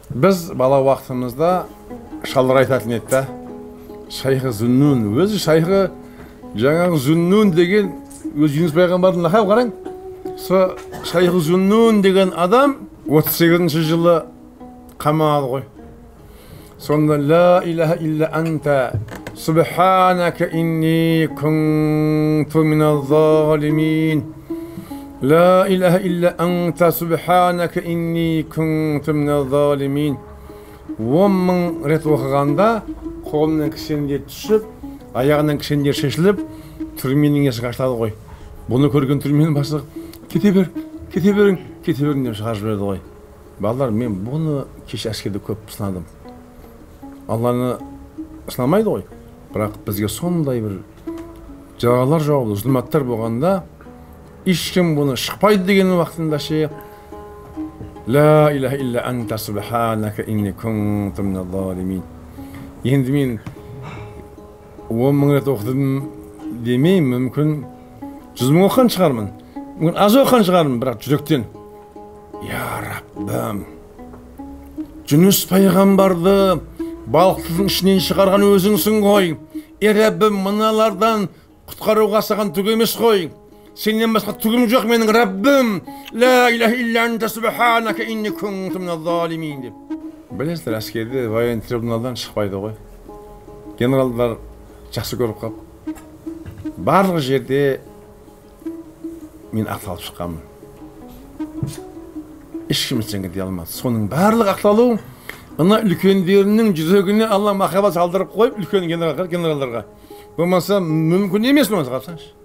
Biz bala vaqtimizda şallar aytатын edi da. Şayxı Zünnun, özü Şayxı жаңағы Zünnun деген өз Yunus пайғамбардың лақабы қараң. Со Шайхы Зүннун деген адам 38-ші жылы қамалды ғой. Сонда ла илаха илля анта субханака инни кунту миназ-залимин. لا إله إلا أنت سبحانك إني كنت من الظالمين. ومن рет оқығанда қолынан кісендер түсіп, аяғынан кісендер шешіліп, түрменің есігі ашылады ғой. Бұны көрген түрменің бастығы кете берің деп шығарып жіберді ғой. Балалар, мен бұны кеш әскерде көп сынадым. Алланы сынамайды ғой. Бірақ бізге сондай бір жағалар жауылды, зұлматтар болғанда ешкім бұны шықпайды деген уақытында ше ла илаха илля анта субханака инни кунту миназ-залимин. Енді мен 10 мың рет оқыдым демеймін, мүмкін 100 мың оқыған шығармын, мүмкін аз оқыған шығармын, бірақ жүректен я Раббым, Жүніс пайғамбарды балықтың ішінен шығарған өзіңсің ғой. Раббым, мыналардан құтқаруға саған түк емес қой. Сенен басқа түгім жоқ менің Раббым. Ла илаха илля анта субханака инни кунту миназ-залимин деп. Білесіздер, әскерде воен трибуналдан шықпайды ғой. Генералдар жақсы көріп қап. Барлық жерде мен ақталып шыққанмын. Ешкім ештеңе дей алмады. Соның барлық ақталу ана үлкендерінің жүрегіне Алла махаббат салдырып қойып, үлкен генералдарға. Болмаса мүмкін емес, оны қарасаңшы.